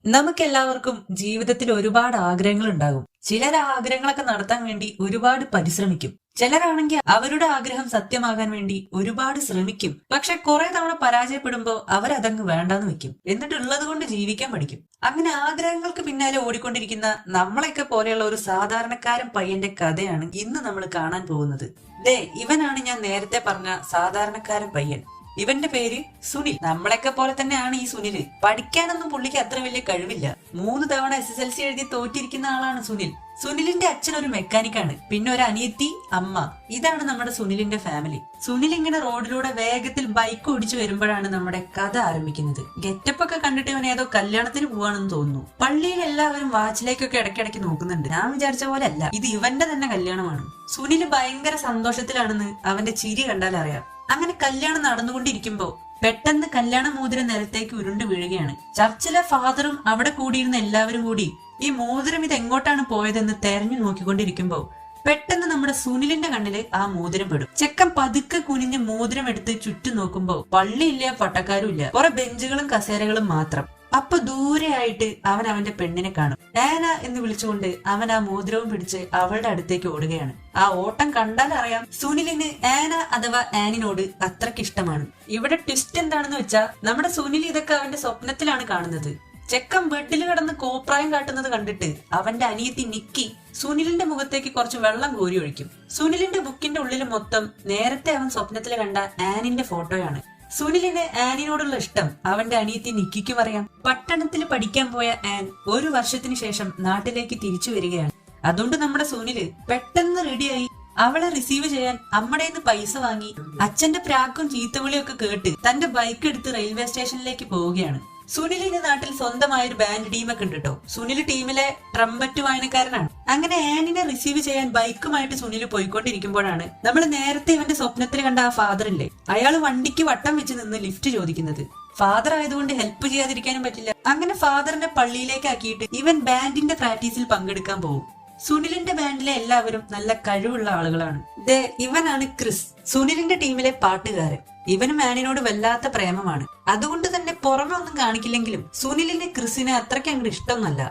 നമുക്കെല്ലാവർക്കും ജീവിതത്തിൽ ഒരുപാട് ആഗ്രഹങ്ങൾ ഉണ്ടാകും. ചിലർ ആ ആഗ്രഹങ്ങളൊക്കെ നടത്താൻ വേണ്ടി ഒരുപാട് പരിശ്രമിക്കും. ചിലരാണെങ്കിൽ അവരുടെ ആഗ്രഹം സത്യമാകാൻ വേണ്ടി ഒരുപാട് ശ്രമിക്കും. പക്ഷെ കുറെ തവണ പരാജയപ്പെടുമ്പോ അവരതങ്ങ് വേണ്ടാന്ന് വെക്കും. എന്നിട്ടുള്ളത് കൊണ്ട് ജീവിക്കാൻ പഠിക്കും. അങ്ങനെ ആഗ്രഹങ്ങൾക്ക് പിന്നാലെ ഓടിക്കൊണ്ടിരിക്കുന്ന നമ്മളെയൊക്കെ പോലെയുള്ള ഒരു സാധാരണക്കാരൻ പയ്യന്റെ കഥയാണ് ഇന്ന് നമ്മൾ കാണാൻ പോകുന്നത്. ഇവനാണ് ഞാൻ നേരത്തെ പറഞ്ഞ സാധാരണക്കാരൻ പയ്യൻ. ഇവന്റെ പേര് സുനിൽ. നമ്മളെയൊക്കെ പോലെ തന്നെയാണ് ഈ സുനിൽ. പഠിക്കാനൊന്നും പുള്ളിക്ക് അത്ര വലിയ കഴിവില്ല. 3 തവണ SSLC എഴുതി തോറ്റിരിക്കുന്ന ആളാണ് സുനിൽ. സുനിലിന്റെ അച്ഛൻ ഒരു മെക്കാനിക്കാണ്. പിന്നെ ഒരു അനിയത്തി, അമ്മ. ഇതാണ് നമ്മുടെ സുനിലിന്റെ ഫാമിലി. സുനിൽ ഇങ്ങനെ റോഡിലൂടെ വേഗത്തിൽ ബൈക്ക് ഓടിച്ചു വരുമ്പോഴാണ് നമ്മുടെ കഥ ആരംഭിക്കുന്നത്. ഗെറ്റപ്പ് ഒക്കെ കണ്ടിട്ട് ഇവൻ ഏതോ കല്യാണത്തിന് പോവാണെന്ന് തോന്നുന്നു. പള്ളിയിൽ എല്ലാവരും വാച്ചിലേക്കൊക്കെ ഇടയ്ക്കിടയ്ക്ക് നോക്കുന്നുണ്ട്. ഞാൻ വിചാരിച്ച പോലെ അല്ല, ഇത് ഇവന്റെ തന്നെ കല്യാണമാണ്. സുനിൽ ഭയങ്കര സന്തോഷത്തിലാണെന്ന് അവന്റെ ചിരി കണ്ടാൽ അറിയാം. അങ്ങനെ കല്യാണം നടന്നുകൊണ്ടിരിക്കുമ്പോ പെട്ടെന്ന് കല്യാണ മോതിരം നിലത്തേക്ക് ഉരുണ്ടു വീഴുകയാണ്. ചർച്ചിലെ ഫാദറും അവിടെ കൂടിയിരുന്ന എല്ലാവരും കൂടി ഈ മോതിരം ഇത് എങ്ങോട്ടാണ് പോയതെന്ന് തെരഞ്ഞു നോക്കിക്കൊണ്ടിരിക്കുമ്പോ പെട്ടെന്ന് നമ്മുടെ സുനിലിന്റെ കണ്ണില് ആ മോതിരം പെടും. ചെക്കൻ പതുക്കെ കുനിഞ്ഞ് മോതിരം എടുത്ത് ചുറ്റും നോക്കുമ്പോ പള്ളിയില്ല, പട്ടക്കാരും ഇല്ല, കുറെ ബെഞ്ചുകളും കസേരകളും മാത്രം. അപ്പൊ ദൂരെയായിട്ട് അവൻ അവന്റെ പെണ്ണിനെ കാണും. ആന എന്ന് വിളിച്ചുകൊണ്ട് അവൻ ആ മോതിരവും പിടിച്ച് അവളുടെ അടുത്തേക്ക് ഓടുകയാണ്. ആ ഓട്ടം കണ്ടാൽ അറിയാം സുനിലിന് ആന അഥവാ ആനിനോട് അത്രയ്ക്ക് ഇഷ്ടമാണ്. ഇവിടെ ട്വിസ്റ്റ് എന്താണെന്ന് വെച്ചാ നമ്മുടെ സുനിൽ ഇതൊക്കെ അവന്റെ സ്വപ്നത്തിലാണ് കാണുന്നത്. ചെക്കൻ ബെഡിൽ കിടന്ന് കോപ്രായം കാട്ടുന്നത് കണ്ടിട്ട് അവന്റെ അനിയത്തി നിക്കി സുനിലിന്റെ മുഖത്തേക്ക് കുറച്ച് വെള്ളം കോരി ഒഴിക്കും. സുനിലിന്റെ ബുക്കിന്റെ ഉള്ളിൽ മൊത്തം നേരത്തെ അവൻ സ്വപ്നത്തിൽ കണ്ട ആനിന്റെ ഫോട്ടോയാണ്. സുനിലിന് ആനിനോടുള്ള ഇഷ്ടം അവന്റെ അനിയത്തി നിക്കിക്കും അറിയാം. പട്ടണത്തിൽ പഠിക്കാൻ പോയ ആൻ 1 വർഷത്തിന് ശേഷം നാട്ടിലേക്ക് തിരിച്ചു വരികയാണ്. അതുകൊണ്ട് നമ്മുടെ സുനില് പെട്ടെന്ന് റെഡിയായി അവളെ റിസീവ് ചെയ്യാൻ അമ്മടേന്ന് പൈസ വാങ്ങി അച്ഛന്റെ പ്രാക്കും ചീത്തവിളിയും ഒക്കെ കേട്ട് തന്റെ ബൈക്ക് എടുത്ത് റെയിൽവേ സ്റ്റേഷനിലേക്ക് പോവുകയാണ്. സുനിലിന്റെ നാട്ടിൽ സ്വന്തമായ ഒരു ബാൻഡ് ടീമൊക്കെ ഉണ്ട് കേട്ടോ. സുനിൽ ടീമിലെ ട്രംപറ്റ് വായനക്കാരനാണ്. അങ്ങനെ ആനിനെ റിസീവ് ചെയ്യാൻ ബൈക്കുമായിട്ട് സുനിൽ പോയിക്കൊണ്ടിരിക്കുമ്പോഴാണ് നമ്മൾ നേരത്തെ ഇവന്റെ സ്വപ്നത്തിൽ കണ്ട ആ ഫാദർ ഇല്ലേ, അയാൾ വണ്ടിക്ക് വട്ടം വെച്ച് നിന്ന് ലിഫ്റ്റ് ചോദിക്കുന്നത്. ഫാദർ ആയതുകൊണ്ട് ഹെൽപ്പ് ചെയ്യാതിരിക്കാനും പറ്റില്ല. അങ്ങനെ ഫാദറിനെ പള്ളിയിലേക്ക് ആക്കിയിട്ട് ഇവൻ ബാൻഡിന്റെ പ്രാക്ടീസിൽ പങ്കെടുക്കാൻ പോകും. സുനിലിന്റെ ബാൻഡിലെ എല്ലാവരും നല്ല കഴിവുള്ള ആളുകളാണ്. ഇവനാണ് ക്രിസ്, സുനിലിന്റെ ടീമിലെ പാട്ടുകാരൻ. ഇവനും ആനിനോട് വല്ലാത്ത പ്രേമമാണ്. അതുകൊണ്ട് തന്നെ പുറമെ ഒന്നും കാണിക്കില്ലെങ്കിലും സുനിലിന് ക്രിസിനെ അത്രയ്ക്ക് അങ്ങോട്ട് ഇഷ്ടമൊന്നല്ല.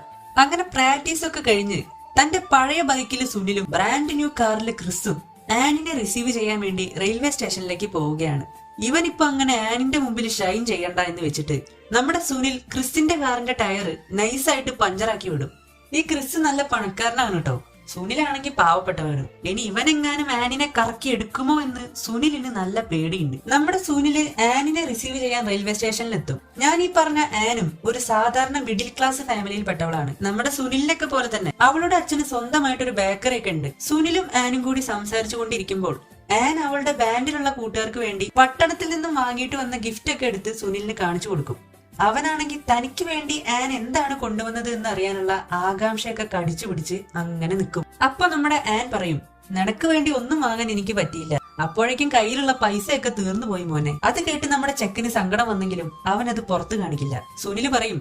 അങ്ങനെ പ്രാക്ടീസ് ഒക്കെ കഴിഞ്ഞ് തന്റെ പഴയ ബൈക്കിൽ സുനിലും ബ്രാൻഡ് ന്യൂ കാറിൽ ക്രിസും ആനിനെ റിസീവ് ചെയ്യാൻ വേണ്ടി റെയിൽവേ സ്റ്റേഷനിലേക്ക് പോവുകയാണ്. ഇവനിപ്പോ അങ്ങനെ ആനിന്റെ മുമ്പിൽ ഷൈൻ ചെയ്യണ്ട എന്ന് വെച്ചിട്ട് നമ്മുടെ സുനിൽ ക്രിസിന്റെ കാറിന്റെ ടയർ നൈസായിട്ട് പഞ്ചറാക്കി വിടും. ഈ ക്രിസ് നല്ല പണക്കാരനാണ് കേട്ടോ. സുനിലാണെങ്കിൽ പാവപ്പെട്ടവനും. ഇനി ഇവനെങ്ങാനും ആനിനെ കറക്കി എടുക്കുമോ എന്ന് സുനിലിന് നല്ല പേടിയുണ്ട്. നമ്മുടെ സുനില് ആനിനെ റിസീവ് ചെയ്യാൻ റെയിൽവേ സ്റ്റേഷനിലെത്തും. ഞാൻ ഈ പറഞ്ഞ ആനും ഒരു സാധാരണ മിഡിൽ ക്ലാസ് ഫാമിലിയിൽ പെട്ടവളാണ്. നമ്മുടെ സുനിലിനൊക്കെ പോലെ തന്നെ അവളുടെ അച്ഛന് സ്വന്തമായിട്ടൊരു ബേക്കറി ഒക്കെ ഉണ്ട്. സുനിലും ആനും കൂടി സംസാരിച്ചു കൊണ്ടിരിക്കുമ്പോൾ ആൻ അവളുടെ ബാൻഡിലുള്ള കൂട്ടുകാർക്ക് വേണ്ടി പട്ടണത്തിൽ നിന്നും വാങ്ങിയിട്ട് വന്ന ഗിഫ്റ്റ് ഒക്കെ എടുത്ത് സുനിലിന് കാണിച്ചു കൊടുക്കും. അവനാണെങ്കിൽ തനിക്ക് വേണ്ടി ആൻ എന്താണ് കൊണ്ടുവന്നത് എന്ന് അറിയാനുള്ള ആകാംക്ഷയൊക്കെ കടിച്ചു പിടിച്ച് അങ്ങനെ നിൽക്കും. അപ്പൊ നമ്മുടെ ആൻ പറയും, നിനക്ക് വേണ്ടി ഒന്നും വാങ്ങാൻ എനിക്ക് പറ്റിയില്ല, അപ്പോഴേക്കും കയ്യിലുള്ള പൈസയൊക്കെ തീർന്നു പോയി മോനെ. അത് കേട്ട് നമ്മുടെ ചെക്കന് സങ്കടം വന്നെങ്കിലും അവൻ അത് പുറത്തു കാണിക്കില്ല. സുനിൽ പറയും,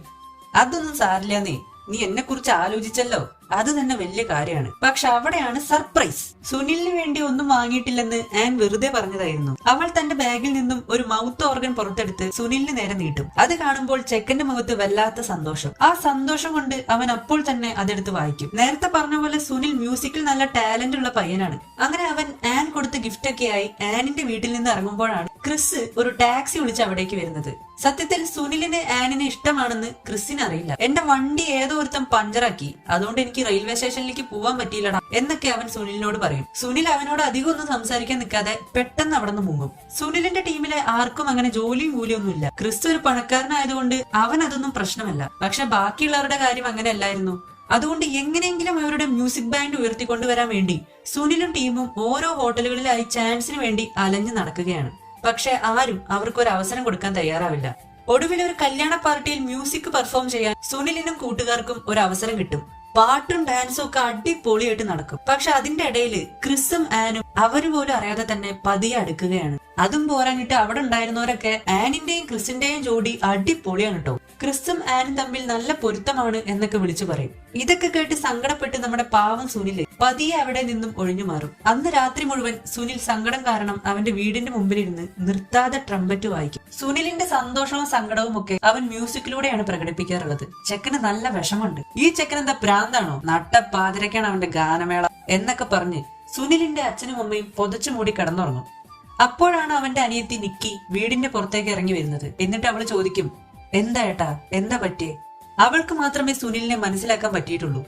അതൊന്നും സാരില്ലെന്നേ, നീ എന്നെ കുറിച്ച് ആലോചിച്ചല്ലോ, അത് തന്നെ വലിയ കാര്യമാണ്. പക്ഷെ അവിടെയാണ് സർപ്രൈസ്. സുനിലിന് വേണ്ടി ഒന്നും വാങ്ങിയിട്ടില്ലെന്ന് ആൻ വെറുതെ പറഞ്ഞതായിരുന്നു. അവൾ തന്റെ ബാഗിൽ നിന്നും ഒരു മൗത്ത് ഓർഗൻ പുറത്തെടുത്ത് സുനിലിന് നേരെ നീട്ടും. അത് കാണുമ്പോൾ ചെക്കന്റെ മുഖത്ത് വല്ലാത്ത സന്തോഷം. ആ സന്തോഷം കൊണ്ട് അവൻ അപ്പോൾ തന്നെ അതെടുത്ത് വായിക്കും. നേരത്തെ പറഞ്ഞ പോലെ സുനിൽ മ്യൂസിക്കിൽ നല്ല ടാലന്റ് ഉള്ള പയ്യനാണ്. അങ്ങനെ അവൻ ആൻ കൊടുത്ത ഗിഫ്റ്റ് ഒക്കെ ആയി ആനിന്റെ വീട്ടിൽ നിന്ന് ഇറങ്ങുമ്പോഴാണ് ക്രിസ് ഒരു ടാക്സി വിളിച്ച് അവിടേക്ക് വരുന്നത്. സത്യത്തിൽ സുനിലിന് ആനിനെ ഇഷ്ടമാണെന്ന് ക്രിസിന് അറിയില്ല. എന്റെ വണ്ടി ഏതോ ഒരുത്തം പഞ്ചറാക്കി, അതുകൊണ്ട് എനിക്ക് റെയിൽവേ സ്റ്റേഷനിലേക്ക് പോവാൻ പറ്റിയില്ലടാ എന്നൊക്കെ അവൻ സുനിലിനോട് പറയും. സുനിൽ അവനോട് അധികം ഒന്നും സംസാരിക്കാൻ നിൽക്കാതെ പെട്ടെന്ന് അവിടെ നിന്ന് മുങ്ങും. സുനിലിന്റെ ടീമിലെ ആർക്കും അങ്ങനെ ജോലിയും കൂലിയൊന്നും ഇല്ല. ക്രിസ് ഒരു പണക്കാരനായതുകൊണ്ട് അവൻ അതൊന്നും പ്രശ്നമല്ല. പക്ഷെ ബാക്കിയുള്ളവരുടെ കാര്യം അങ്ങനെ അല്ലായിരുന്നു. അതുകൊണ്ട് എങ്ങനെയെങ്കിലും അവരുടെ മ്യൂസിക് ബാൻഡ് ഉയർത്തിക്കൊണ്ടുവരാൻ വേണ്ടി സുനിലും ടീമും ഓരോ ഹോട്ടലുകളിലായി ചാൻസിന് വേണ്ടി അലഞ്ഞു നടക്കുകയാണ്. പക്ഷെ ആരും അവർക്കൊരു അവസരം കൊടുക്കാൻ തയ്യാറാവില്ല. ഒടുവിൽ ഒരു കല്യാണ പാർട്ടിയിൽ മ്യൂസിക് പെർഫോം ചെയ്യാൻ സുനിലിനും കൂട്ടുകാർക്കും ഒരു അവസരം കിട്ടും. പാട്ടും ഡാൻസും ഒക്കെ അടിപൊളിയായിട്ട് നടക്കും. പക്ഷെ അതിന്റെ ഇടയിൽ ക്രിസും ആനും അവര് പോലും അറിയാതെ തന്നെ പതിയെ അടുക്കുകയാണ്. അതും പോരാഞ്ഞിട്ട് അവിടെ ഉണ്ടായിരുന്നവരൊക്കെ ആനിന്റെയും ക്രിസിന്റെയും ജോഡി അടിപൊളിയാണ് കേട്ടോ. ക്രിസും ആനും തമ്മിൽ നല്ല പൊരുത്തമാണ് എന്നൊക്കെ വിളിച്ചു പറയും. ഇതൊക്കെ കേട്ട് സങ്കടപ്പെട്ട് നമ്മുടെ പാവം സുനില് പതിയെ അവിടെ നിന്നും ഒഴിഞ്ഞു മാറും. അന്ന് രാത്രി മുഴുവൻ സുനിൽ സങ്കടം കാരണം അവന്റെ വീടിന്റെ മുമ്പിലിരുന്ന് നിർത്താതെ ട്രംപറ്റ് വായിക്കും. സുനിലിന്റെ സന്തോഷവും സങ്കടവും ഒക്കെ അവൻ മ്യൂസിക്കിലൂടെയാണ് പ്രകടിപ്പിക്കാറുള്ളത്. ചെക്കന് നല്ല വിഷമുണ്ട്. ഈ ചെക്കൻ എന്താ പ്രാന്താണോ, നട്ട പാതിരക്കാണ് അവന്റെ ഗാനമേള എന്നൊക്കെ പറഞ്ഞ് സുനിലിന്റെ അച്ഛനും അമ്മയും പൊതച്ചു മൂടി കിടന്നുറങ്ങും. അപ്പോഴാണ് അവന്റെ അനിയത്തി നിക്കി വീടിന്റെ പുറത്തേക്ക് ഇറങ്ങി വരുന്നത്. എന്നിട്ട് അവള് ചോദിക്കും, എന്താ ഏട്ടാ, എന്താ പറ്റിയേ? അവൾക്ക് മാത്രമേ സുനിലിനെ മനസ്സിലാക്കാൻ പറ്റിയിട്ടുള്ളൂ.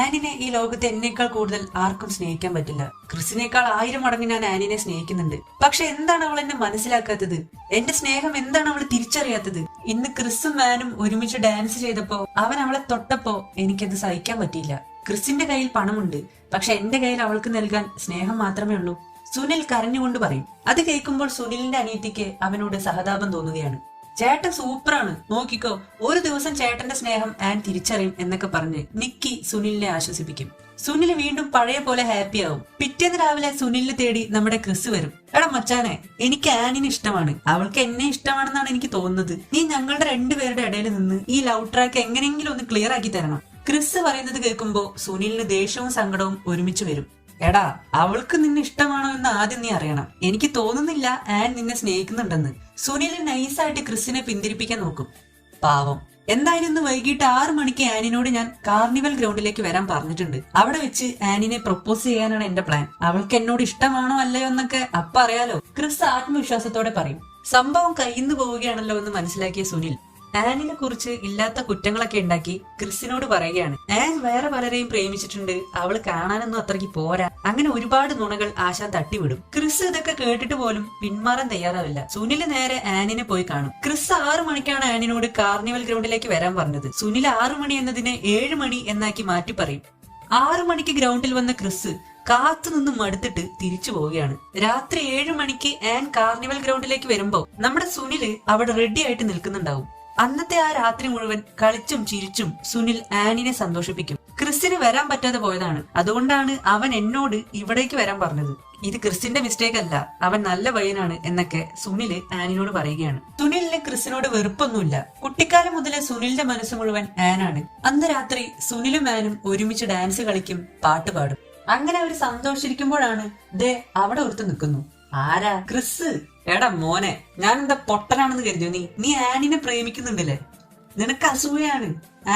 ആനിനെ ഈ ലോകത്ത് എന്നേക്കാൾ കൂടുതൽ ആർക്കും സ്നേഹിക്കാൻ പറ്റില്ല. ക്രിസിനേക്കാൾ 1000 മടങ്ങ് ഞാൻ ആനിനെ സ്നേഹിക്കുന്നുണ്ട്. പക്ഷെ എന്താണ് അവൾ എന്നെ മനസ്സിലാക്കാത്തത്? എന്റെ സ്നേഹം എന്താണ് അവൾ തിരിച്ചറിയാത്തത്? ഇന്ന് ക്രിസും ആനും ഒരുമിച്ച് ഡാൻസ് ചെയ്തപ്പോ അവൻ അവളെ തൊട്ടപ്പോ എനിക്കത് സഹിക്കാൻ പറ്റിയില്ല. ക്രിസിന്റെ കയ്യിൽ പണമുണ്ട്, പക്ഷെ എന്റെ കയ്യിൽ അവൾക്ക് നൽകാൻ സ്നേഹം മാത്രമേ ഉള്ളൂ. സുനിൽ കരഞ്ഞുകൊണ്ട് പറയും. അത് കേൾക്കുമ്പോൾ സുനിലിന്റെ അനിയത്തിക്ക് അവനോട് സഹതാപം തോന്നുകയാണ്. ചേട്ടൻ സൂപ്പറാണ്, നോക്കിക്കോ, ഒരു ദിവസം ചേട്ടന്റെ സ്നേഹം ആൻ തിരിച്ചറിയും എന്നൊക്കെ പറഞ്ഞ് നിക്കി സുനിലിനെ ആശ്വസിപ്പിക്കും. സുനിൽ വീണ്ടും പഴയ പോലെ ഹാപ്പി ആവും. പിറ്റേന്ന് രാവിലെ സുനിലിനെ തേടി നമ്മുടെ ക്രിസ് വരും. എടാ മച്ചാനെ, എനിക്ക് ആനിനെ ഇഷ്ടമാണ്, അവൾക്ക് എന്നെ ഇഷ്ടമാണെന്നാണ് എനിക്ക് തോന്നുന്നത്. നീ ഞങ്ങളുടെ രണ്ടുപേരുടെ ഇടയിൽ നിന്ന് ഈ ലവ് ട്രാക്ക് എങ്ങനെയെങ്കിലും ഒന്ന് ക്ലിയർ ആക്കി തരണം. ക്രിസ് പറയുന്നത് കേൾക്കുമ്പോ സുനിലിന് ദേഷ്യവും സങ്കടവും ഒരുമിച്ച് വരും. എടാ, അവൾക്ക് നിന്നെ ഇഷ്ടമാണോ എന്ന് ആദ്യം നീ അറിയണം. എനിക്ക് തോന്നുന്നില്ല ആൻ നിന്നെ സ്നേഹിക്കുന്നുണ്ടെന്ന്. സുനിൽ നൈസായിട്ട് ക്രിസിനെ പിന്തിരിപ്പിക്കാൻ നോക്കും. പാവം. എന്തായാലും ഇന്ന് വൈകിട്ട് 6 മണിക്ക് ആനിനോട് ഞാൻ കാർണിവൽ ഗ്രൗണ്ടിലേക്ക് വരാൻ പറഞ്ഞിട്ടുണ്ട്. അവിടെ വെച്ച് ആനിനെ പ്രൊപ്പോസ് ചെയ്യാനാണ് എന്റെ പ്ലാൻ. അവൾക്ക് എന്നോട് ഇഷ്ടമാണോ അല്ലയോ എന്നൊക്കെ അപ്പ അറിയാലോ. ക്രിസ് ആത്മവിശ്വാസത്തോടെ പറയും. സംഭവം കയ്യിന്ന് പോവുകയാണല്ലോ എന്ന് മനസ്സിലാക്കിയ സുനിൽ ആനിനെ കുറിച്ച് ഇല്ലാത്ത കുറ്റങ്ങളൊക്കെ ഉണ്ടാക്കി ക്രിസിനോട് പറയുകയാണ്. ആൻ വേറെ പലരെയും പ്രേമിച്ചിട്ടുണ്ട്, അവള് കാണാനൊന്നും അത്രയ്ക്ക് പോരാ. അങ്ങനെ ഒരുപാട് നുണകൾ ആശാൻ തട്ടിവിടും. ക്രിസ് ഇതൊക്കെ കേട്ടിട്ട് പോലും പിന്മാറാൻ തയ്യാറാവില്ല. സുനിൽ നേരെ ആനിനെ പോയി കാണും. ക്രിസ് 6 മണിക്കാണ് ആനിനോട് കാർണിവൽ ഗ്രൗണ്ടിലേക്ക് വരാൻ പറഞ്ഞത്. സുനിൽ 6 മണി എന്നതിനെ 7 മണി എന്നാക്കി മാറ്റി പറയും. 6 മണിക്ക് ഗ്രൗണ്ടിൽ വന്ന ക്രിസ് കാത്തുനിന്ന് മടുത്തിട്ട് തിരിച്ചു പോവുകയാണ്. രാത്രി 7 മണിക്ക് ആൻ കാർണിവൽ ഗ്രൗണ്ടിലേക്ക് വരുമ്പോ നമ്മുടെ സുനില് അവിടെ റെഡി ആയിട്ട് നിൽക്കുന്നുണ്ടാവും. അന്നത്തെ ആ രാത്രി മുഴുവൻ കളിച്ചും ചിരിച്ചും സുനിൽ ആനിനെ സന്തോഷിപ്പിക്കും. ക്രിസിന് വരാൻ പറ്റാതെ പോയതാണ്, അതുകൊണ്ടാണ് അവൻ എന്നോട് ഇവിടേക്ക് വരാൻ പറഞ്ഞത്. ഇത് ക്രിസിന്റെ മിസ്റ്റേക്ക് അല്ല, അവൻ നല്ല പയ്യനാണ് എന്നൊക്കെ സുനില് ആനിനോട് പറയുകയാണ്. സുനിലിന് ക്രിസിനോട് വെറുപ്പൊന്നുമില്ല. കുട്ടിക്കാലം മുതലേ സുനിലിന്റെ മനസ്സ് മുഴുവൻ ആനാണ്. അന്ന് രാത്രി സുനിലും ആനും ഒരുമിച്ച് ഡാൻസ് കളിക്കും, പാട്ട് പാടും. അങ്ങനെ അവർ സന്തോഷിച്ചിരിക്കുമ്പോഴാണ് ദേ അവിടെ ഒരുത്ത് നിൽക്കുന്നു. ആരാ? ക്രിസ്. എടാ മോനെ, ഞാൻ എന്താ പൊട്ടനാണെന്ന് കരുതിയോ നീ ആനിനെ പ്രേമിക്കുന്നുണ്ടല്ലേ? നിനക്ക് അസൂയാണ്.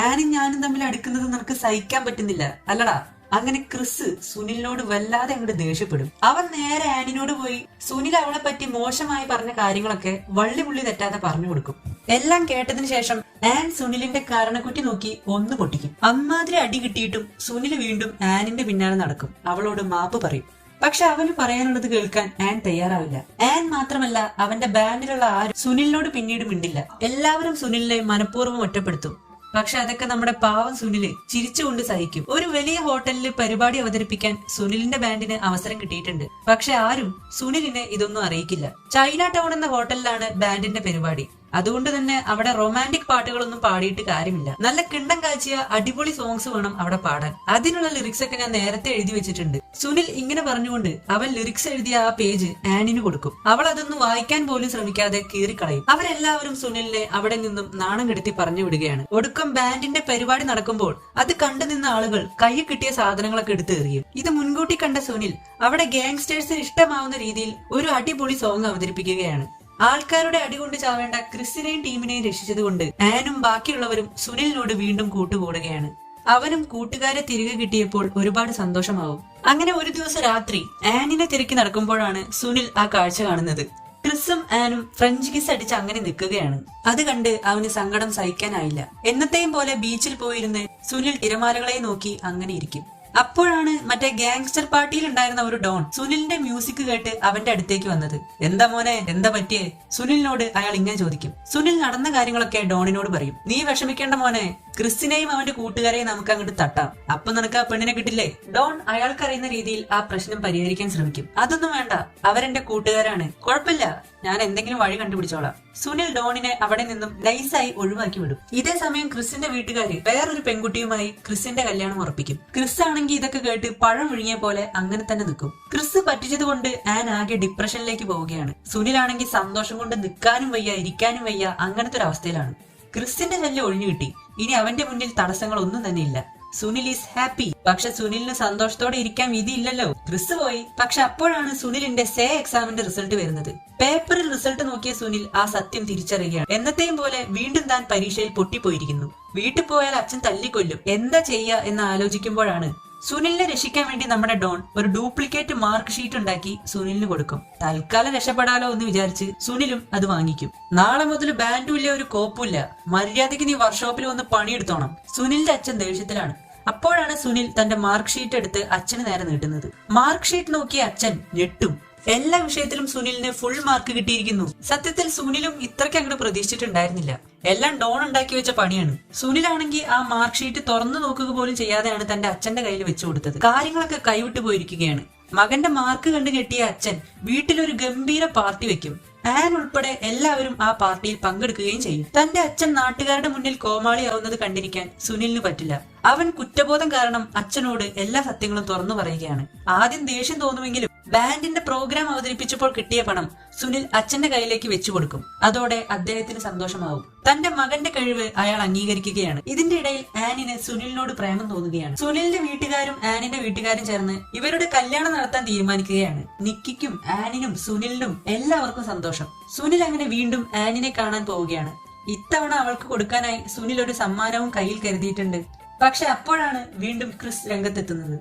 ആനും ഞാനും തമ്മിൽ അടുക്കുന്നത് നിനക്ക് സഹിക്കാൻ പറ്റുന്നില്ല അല്ലടാ. അങ്ങനെ ക്രിസ് സുനിലിനോട് വല്ലാതെ അങ്ങോട്ട് ദേഷ്യപ്പെടും. അവൻ നേരെ ആനിനോട് പോയി സുനിൽ അവളെ പറ്റി മോശമായി പറഞ്ഞ കാര്യങ്ങളൊക്കെ വള്ളിപുള്ളി തെറ്റാതെ പറഞ്ഞു കൊടുക്കും. എല്ലാം കേട്ടതിന് ശേഷം ആൻ സുനിലിന്റെ കാരണക്കുറ്റി നോക്കി ഒന്ന് പൊട്ടിക്കും. അമ്മാതിരി അടി കിട്ടിയിട്ടും സുനിൽ വീണ്ടും ആനിന്റെ പിന്നാലെ നടക്കും. അവളോട് മാപ്പ് പറയും. പക്ഷെ അവന് പറയാനുള്ളത് കേൾക്കാൻ ആൻ തയ്യാറാവില്ല. ആൻ മാത്രമല്ല, അവന്റെ ബാൻഡിലുള്ള ആരും സുനിലിനോട് പിന്നീട് മിണ്ടില്ല. എല്ലാവരും സുനിലിനെ മനഃപൂർവ്വം ഒറ്റപ്പെടുത്തും. പക്ഷെ അതൊക്കെ നമ്മുടെ പാവം സുനില് ചിരിച്ചുകൊണ്ട് സഹിക്കും. ഒരു വലിയ ഹോട്ടലിൽ പരിപാടി അവതരിപ്പിക്കാൻ സുനിലിന്റെ ബാൻഡിന് അവസരം കിട്ടിയിട്ടുണ്ട്. പക്ഷെ ആരും സുനിലിനെ ഇതൊന്നും അറിയിക്കില്ല. ചൈന ടൗൺ എന്ന ഹോട്ടലിലാണ് ബാൻഡിന്റെ പരിപാടി. അതുകൊണ്ട് തന്നെ അവിടെ റൊമാൻറ്റിക് പാട്ടുകളൊന്നും പാടിയിട്ട് കാര്യമില്ല. നല്ല കിണ്ണം കാച്ചിയ അടിപൊളി സോങ്സ് വേണം അവിടെ പാടാൻ. അതിനുള്ള ലിറിക്സ് ഒക്കെ ഞാൻ നേരത്തെ എഴുതി വെച്ചിട്ടുണ്ട്. സുനിൽ ഇങ്ങനെ പറഞ്ഞുകൊണ്ട് അവൻ ലിറിക്സ് എഴുതിയ ആ പേജ് ആനിന് കൊടുക്കും. അവൾ അതൊന്നും വായിക്കാൻ പോലും ശ്രമിക്കാതെ കീറിക്കളയും. അവരെല്ലാവരും സുനിലിനെ അവിടെ നിന്നും നാണം കെടുത്തി പറഞ്ഞു വിടുകയാണ്. ഒടുക്കം ബാൻഡിന്റെ പരിപാടി നടക്കുമ്പോൾ അത് കണ്ടു നിന്ന ആളുകൾ കയ്യിൽ കിട്ടിയ സാധനങ്ങളൊക്കെ എടുത്ത് എറിയും. ഇത് മുൻകൂട്ടി കണ്ട സുനിൽ അവിടെ ഗാങ്സ്റ്റേഴ്സിന് ഇഷ്ടമാവുന്ന രീതിയിൽ ഒരു അടിപൊളി സോങ് അവതരിപ്പിക്കുകയാണ്. ആൾക്കാരുടെ അടികൊണ്ട് ചാവേണ്ട ക്രിസിനെയും ടീമിനെയും രക്ഷിച്ചതുകൊണ്ട് ആനും ബാക്കിയുള്ളവരും സുനിലിനോട് വീണ്ടും കൂട്ടുകൂടുകയാണ്. അവനും കൂട്ടുകാരെ തിരികെ കിട്ടിയപ്പോൾ ഒരുപാട് സന്തോഷമാവും. അങ്ങനെ ഒരു ദിവസം രാത്രി ആനിനെ തിരക്കി നടക്കുമ്പോഴാണ് സുനിൽ ആ കാഴ്ച കാണുന്നത്. ക്രിസും ആനും ഫ്രഞ്ച് കിസ് അടിച്ച് അങ്ങനെ നിൽക്കുകയാണ്. അത് കണ്ട് അവന് സങ്കടം സഹിക്കാനായില്ല. എന്നത്തെയും പോലെ ബീച്ചിൽ പോയിരുന്ന് സുനിൽ തിരമാലകളെ നോക്കി അങ്ങനെ ഇരിക്കും. അപ്പോഴാണ് മറ്റേ ഗാങ്സ്റ്റർ പാർട്ടിയിൽ ഉണ്ടായിരുന്ന ഒരു ഡോൺ സുനിലിന്റെ മ്യൂസിക് കേട്ട് അവന്റെ അടുത്തേക്ക് വന്നത്. എന്താ മോനെ, എന്താ പറ്റിയേ? സുനിലിനോട് അയാൾ ഇങ്ങനെ ചോദിക്കും. സുനിൽ നടന്ന കാര്യങ്ങളൊക്കെ ഡോണിനോട് പറയും. നീ വിഷമിക്കേണ്ട മോനെ, ക്രിസിനെയും അവന്റെ കൂട്ടുകാരെയും നമുക്ക് അങ്ങോട്ട് തട്ടാം, അപ്പൊ നിനക്ക് ആ പെണ്ണിനെ കിട്ടില്ലേ. ഡോൺ അയാൾക്കറിയുന്ന രീതിയിൽ ആ പ്രശ്നം പരിഹരിക്കാൻ ശ്രമിക്കും. അതൊന്നും വേണ്ട, അവരെന്റെ കൂട്ടുകാരാണ്, കുഴപ്പമില്ല, ഞാൻ എന്തെങ്കിലും വഴി കണ്ടുപിടിച്ചോളാം. സുനിൽ ഡോണിനെ അവിടെ നിന്നും നൈസായി ഒഴിവാക്കി വിടും. ഇതേ സമയം ക്രിസിന്റെ വീട്ടുകാര് വേറൊരു പെൺകുട്ടിയുമായി ക്രിസിന്റെ കല്യാണം ഉറപ്പിക്കും. ക്രിസ് ആണെങ്കിൽ ഇതൊക്കെ കേട്ട് പഴം ഒഴുങ്ങിയ പോലെ അങ്ങനെ തന്നെ നിൽക്കും. ക്രിസ് പറ്റിച്ചത് കൊണ്ട് ആൻ ആകെ ഡിപ്രഷനിലേക്ക് പോവുകയാണ്. സുനിലാണെങ്കിൽ സന്തോഷം കൊണ്ട് നിൽക്കാനും വയ്യ ഇരിക്കാനും വയ്യ, അങ്ങനത്തെ ഒരു അവസ്ഥയിലാണ്. ക്രിസിന്റെ ശല്യം ഒഴിഞ്ഞു കിട്ടി. ഇനി അവന്റെ മുന്നിൽ തടസ്സങ്ങൾ ഒന്നും തന്നെ ഇല്ല. Sunil is happy. പക്ഷെ സുനിലിന് സന്തോഷത്തോടെ ഇരിക്കാൻ വിധിയില്ലല്ലോ. ക്രിസ് പോയി. പക്ഷെ അപ്പോഴാണ് സുനിലിന്റെ സേ എക്സാമിന്റെ റിസൾട്ട് വരുന്നത്. പേപ്പറിൽ റിസൾട്ട് നോക്കിയ സുനിൽ ആ സത്യം തിരിച്ചറിയുകയാണ്. എന്നത്തെയും പോലെ വീണ്ടും താൻ പരീക്ഷയിൽ പൊട്ടിപ്പോയിരിക്കുന്നു. വീട്ടിൽ പോയാൽ അച്ഛൻ തല്ലിക്കൊല്ലും, എന്താ ചെയ്യുക എന്ന് ആലോചിക്കുമ്പോഴാണ് സുനിലിനെ രക്ഷിക്കാൻ വേണ്ടി നമ്മുടെ ഡോൺ ഒരു ഡ്യൂപ്ലിക്കേറ്റ് മാർക്ക് ഷീറ്റ് ഉണ്ടാക്കി സുനിലിന് കൊടുക്കും. തൽക്കാലം രക്ഷപ്പെടാലോ എന്ന് വിചാരിച്ച് സുനിലും അത് വാങ്ങിക്കും. നാളെ മുതൽ ബാൻഡും ഇല്ല, ഒരു കോപ്പുമില്ല, മര്യാദയ്ക്ക് നീ വർക്ക്ഷോപ്പിൽ വന്ന് പണിയെടുത്തോണം. സുനിലിന്റെ അച്ഛൻ ദേഷ്യത്തിലാണ്. അപ്പോഴാണ് സുനിൽ തന്റെ മാർക്ക് ഷീറ്റ് എടുത്ത് അച്ഛന് നേരെ നീട്ടുന്നത്. മാർക്ക് ഷീറ്റ് നോക്കിയ അച്ഛൻ ഞെട്ടും. എല്ലാ വിഷയത്തിലും സുനിലിന് ഫുൾ മാർക്ക് കിട്ടിയിരിക്കുന്നു. സത്യത്തിൽ സുനിലും ഇത്രയ്ക്ക് അങ്ങോട്ട് പ്രതീക്ഷിച്ചിട്ടുണ്ടായിരുന്നില്ല. എല്ലാം ഡോൺ ഉണ്ടാക്കി വെച്ച പണിയാണ്. സുനിലാണെങ്കിൽ ആ മാർക്ക് ഷീറ്റ് തുറന്നു നോക്കുക പോലും ചെയ്യാതെയാണ് തന്റെ അച്ഛന്റെ കയ്യിൽ വെച്ചു കൊടുത്തത്. കാര്യങ്ങളൊക്കെ കൈവിട്ടു പോയിരിക്കുകയാണ്. മകന്റെ മാർക്ക് കണ്ടു കെട്ടിയ അച്ഛൻ വീട്ടിലൊരു ഗംഭീര പാർട്ടി വെക്കും. ആൻ ഉൾപ്പെടെ എല്ലാവരും ആ പാർട്ടിയിൽ പങ്കെടുക്കുകയും ചെയ്യും. തന്റെ അച്ഛൻ നാട്ടുകാരുടെ മുന്നിൽ കോമാളിയാവുന്നത് കണ്ടിരിക്കാൻ സുനിലിന് പറ്റില്ല. അവൻ കുറ്റബോധം കാരണം അച്ഛനോട് എല്ലാ സത്യങ്ങളും തുറന്നു പറയുകയാണ്. ആദ്യം ദേഷ്യം തോന്നുമെങ്കിലും ബാൻഡിന്റെ പ്രോഗ്രാം അവതരിപ്പിച്ചപ്പോൾ കിട്ടിയ പണം സുനിൽ അച്ഛന്റെ കയ്യിലേക്ക് വെച്ചു കൊടുക്കും. അതോടെ അദ്ദേഹത്തിന് സന്തോഷമാവും. തന്റെ മകന്റെ കഴിവ് അയാൾ അംഗീകരിക്കുകയാണ്. ഇതിന്റെ ഇടയിൽ ആനിന് സുനിലിനോട് പ്രേമം തോന്നുകയാണ്. സുനിലിന്റെ വീട്ടുകാരും ആനിന്റെ വീട്ടുകാരും ചേർന്ന് ഇവരുടെ കല്യാണം നടത്താൻ തീരുമാനിക്കുകയാണ്. നിക്കിക്കും ആനിനും സുനിലിനും എല്ലാവർക്കും സന്തോഷം. സുനിൽ അങ്ങനെ വീണ്ടും ആനിനെ കാണാൻ പോവുകയാണ്. ഇത്തവണ അവൾക്ക് കൊടുക്കാനായി സുനിൽ ഒരു സമ്മാനവും കയ്യിൽ കരുതിയിട്ടുണ്ട്. പക്ഷെ അപ്പോഴാണ് വീണ്ടും ക്രിസ് രംഗത്തെത്തുന്നത്.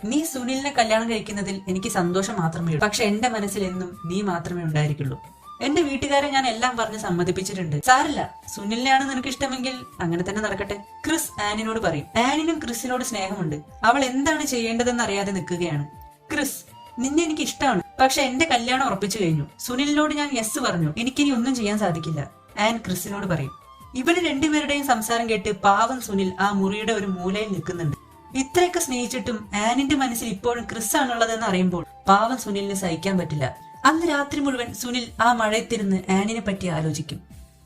നീ സുനിലിനെ കല്യാണം കഴിക്കുന്നതിൽ എനിക്ക് സന്തോഷം മാത്രമേ ഉള്ളൂ. പക്ഷെ എന്റെ മനസ്സിൽ എന്നും നീ മാത്രമേ ഉണ്ടായിരിക്കുള്ളൂ. എന്റെ വീട്ടുകാരെ ഞാൻ എല്ലാം പറഞ്ഞ് സമ്മതിപ്പിച്ചിട്ടുണ്ട്. സാരില്ല, സുനിലിനെയാണ് നിനക്ക് ഇഷ്ടമെങ്കിൽ അങ്ങനെ തന്നെ നടക്കട്ടെ, ക്രിസ് ആനിനോട് പറയും. ആനിനും ക്രിസിനോട് സ്നേഹമുണ്ട്. അവൾ എന്താണ് ചെയ്യേണ്ടതെന്ന് അറിയാതെ നിൽക്കുകയാണ്. ക്രിസ്, നിന്നെ എനിക്ക് ഇഷ്ടമാണ്, പക്ഷെ എന്റെ കല്യാണം ഉറപ്പിച്ചു കഴിഞ്ഞു. സുനിലിനോട് ഞാൻ യെസ് പറഞ്ഞു, എനിക്കിനി ഒന്നും ചെയ്യാൻ സാധിക്കില്ല, ആൻ ക്രിസിനോട് പറയും. ഇവര് രണ്ടുപേരുടെയും സംസാരം കേട്ട് പാവം സുനിൽ ആ മുറിയുടെ ഒരു മൂലയിൽ നിൽക്കുന്നുണ്ട്. ഇത്രയൊക്കെ സ്നേഹിച്ചിട്ടും ആനിന്റെ മനസ്സിൽ ഇപ്പോഴും ക്രിസ് ആണുള്ളതെന്ന് അറിയുമ്പോൾ പാവം സുനിലിന് സഹിക്കാൻ പറ്റില്ല. അന്ന് രാത്രി മുഴുവൻ സുനിൽ ആ മഴയത്തിരുന്ന് ആനിനെ പറ്റി ആലോചിക്കും.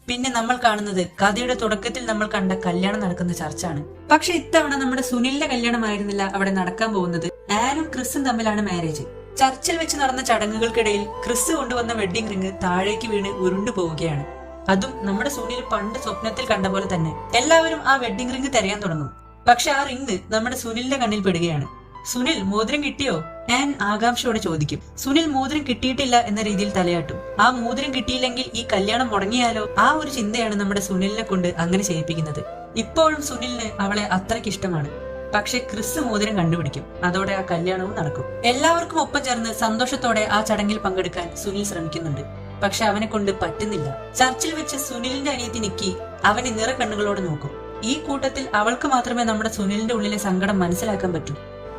പിന്നെ നമ്മൾ കാണുന്നത് കഥയുടെ തുടക്കത്തിൽ നമ്മൾ കണ്ട കല്യാണം നടക്കുന്ന ചർച്ചാണ്. പക്ഷെ ഇത്തവണ നമ്മുടെ സുനിലിന്റെ കല്യാണമായിരുന്നില്ല അവിടെ നടക്കാൻ പോകുന്നത്. ആനും ക്രിസും തമ്മിലാണ് മാരേജ്. ചർച്ചിൽ വെച്ച് നടന്ന ചടങ്ങുകൾക്കിടയിൽ ക്രിസ് കൊണ്ടുവന്ന വെഡ്ഡിംഗ് റിംഗ് താഴേക്ക് വീണ് ഉരുണ്ടു പോവുകയാണ്. അതും നമ്മുടെ സുനിൽ പണ്ട് സ്വപ്നത്തിൽ കണ്ട പോലെ തന്നെ. എല്ലാവരും ആ വെഡ്ഡിംഗ് റിംഗ് തിരയാൻ തുടങ്ങും. പക്ഷെ ആ റിംഗ് നമ്മുടെ സുനിലിന്റെ കണ്ണിൽ പെടുകയാണ്. സുനിൽ, മോതിരം കിട്ടിയോ? ആൻ ആകാംക്ഷയോടെ ചോദിക്കും. സുനിൽ മോതിരം കിട്ടിയിട്ടില്ല എന്ന രീതിയിൽ തലയാട്ടും. ആ മോതിരം കിട്ടിയില്ലെങ്കിൽ ഈ കല്യാണം മുടങ്ങിയാലോ? ആ ഒരു ചിന്തയാണ് നമ്മുടെ സുനിലിനെ കൊണ്ട് അങ്ങനെ ചെയ്യിപ്പിക്കുന്നത്. ഇപ്പോഴും സുനിലിന് അവളെ അത്രയ്ക്ക് ഇഷ്ടമാണ്. പക്ഷെ ക്രിസ് മോതിരം കണ്ടുപിടിക്കും. അതോടെ ആ കല്യാണവും നടക്കും. എല്ലാവർക്കും ഒപ്പം ചേർന്ന് സന്തോഷത്തോടെ ആ ചടങ്ങിൽ പങ്കെടുക്കാൻ സുനിൽ ശ്രമിക്കുന്നുണ്ട്. പക്ഷെ അവനെ കൊണ്ട് പറ്റുന്നില്ല. ചർച്ചിൽ വെച്ച് സുനിലിന്റെ അനിയത്തി നിക്കി അവനെ നിറ കണ്ണുകളോട് നോക്കും. ഈ കൂട്ടത്തിൽ അവൾക്ക് മാത്രമേ നമ്മുടെ സുനിലിന്റെ ഉള്ളിലെ സങ്കടം മനസ്സിലാക്കാൻ പറ്റൂ.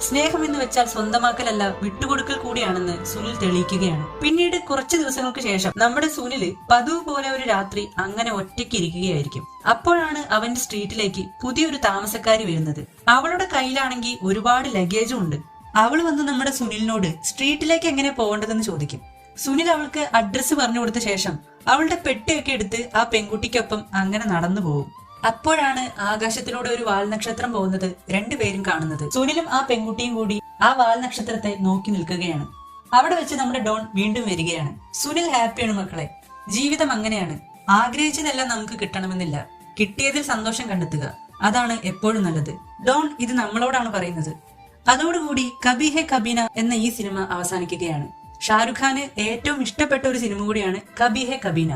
സ്നേഹം എന്ന് വെച്ചാൽ സ്വന്തമാക്കലല്ല, വിട്ടുകൊടുക്കൽ കൂടിയാണെന്ന് സുനിൽ തെളിയിക്കുകയാണ്. പിന്നീട് കുറച്ചു ദിവസങ്ങൾക്ക് ശേഷം നമ്മുടെ സുനിൽ പതിവ് പോലെ ഒരു രാത്രി അങ്ങനെ ഒറ്റയ്ക്ക് ഇരിക്കുകയായിരിക്കും. അപ്പോഴാണ് അവന്റെ സ്ട്രീറ്റിലേക്ക് പുതിയൊരു താമസക്കാരി വരുന്നത്. അവളുടെ കയ്യിലാണെങ്കിൽ ഒരുപാട് ലഗേജും ഉണ്ട്. അവൾ വന്ന് നമ്മുടെ സുനിലിനോട് സ്ട്രീറ്റിലേക്ക് എങ്ങനെ പോകേണ്ടതെന്ന് ചോദിക്കും. സുനിൽ അവൾക്ക് അഡ്രസ്സ് പറഞ്ഞു കൊടുത്ത ശേഷം അവളുടെ പെട്ടിയൊക്കെ എടുത്ത് ആ പെൺകുട്ടിക്കൊപ്പം അങ്ങനെ നടന്നു പോകും. അപ്പോഴാണ് ആകാശത്തിലൂടെ ഒരു വാൽനക്ഷത്രം പോകുന്നത് രണ്ടുപേരും കാണുന്നത്. സുനിലും ആ പെൺകുട്ടിയും കൂടി ആ വാൽനക്ഷത്രത്തെ നോക്കി നിൽക്കുകയാണ്. അവിടെ വെച്ച് നമ്മുടെ ഡോൺ വീണ്ടും വരികയാണ്. സുനിൽ ഹാപ്പിയാണ് മക്കളെ. ജീവിതം അങ്ങനെയാണ്. ആഗ്രഹിച്ചതെല്ലാം നമുക്ക് കിട്ടണമെന്നില്ല. കിട്ടിയതിൽ സന്തോഷം കണ്ടെത്തുക, അതാണ് എപ്പോഴും നല്ലത്. ഡോൺ ഇത് നമ്മളോടാണ് പറയുന്നത്. അതോടുകൂടി കബി ഹെ കബീന എന്ന ഈ സിനിമ അവസാനിക്കുകയാണ്. ഷാരുഖ് ഖാന് ഏറ്റവും ഇഷ്ടപ്പെട്ട ഒരു സിനിമ കൂടിയാണ് കബി ഹെ കബീന.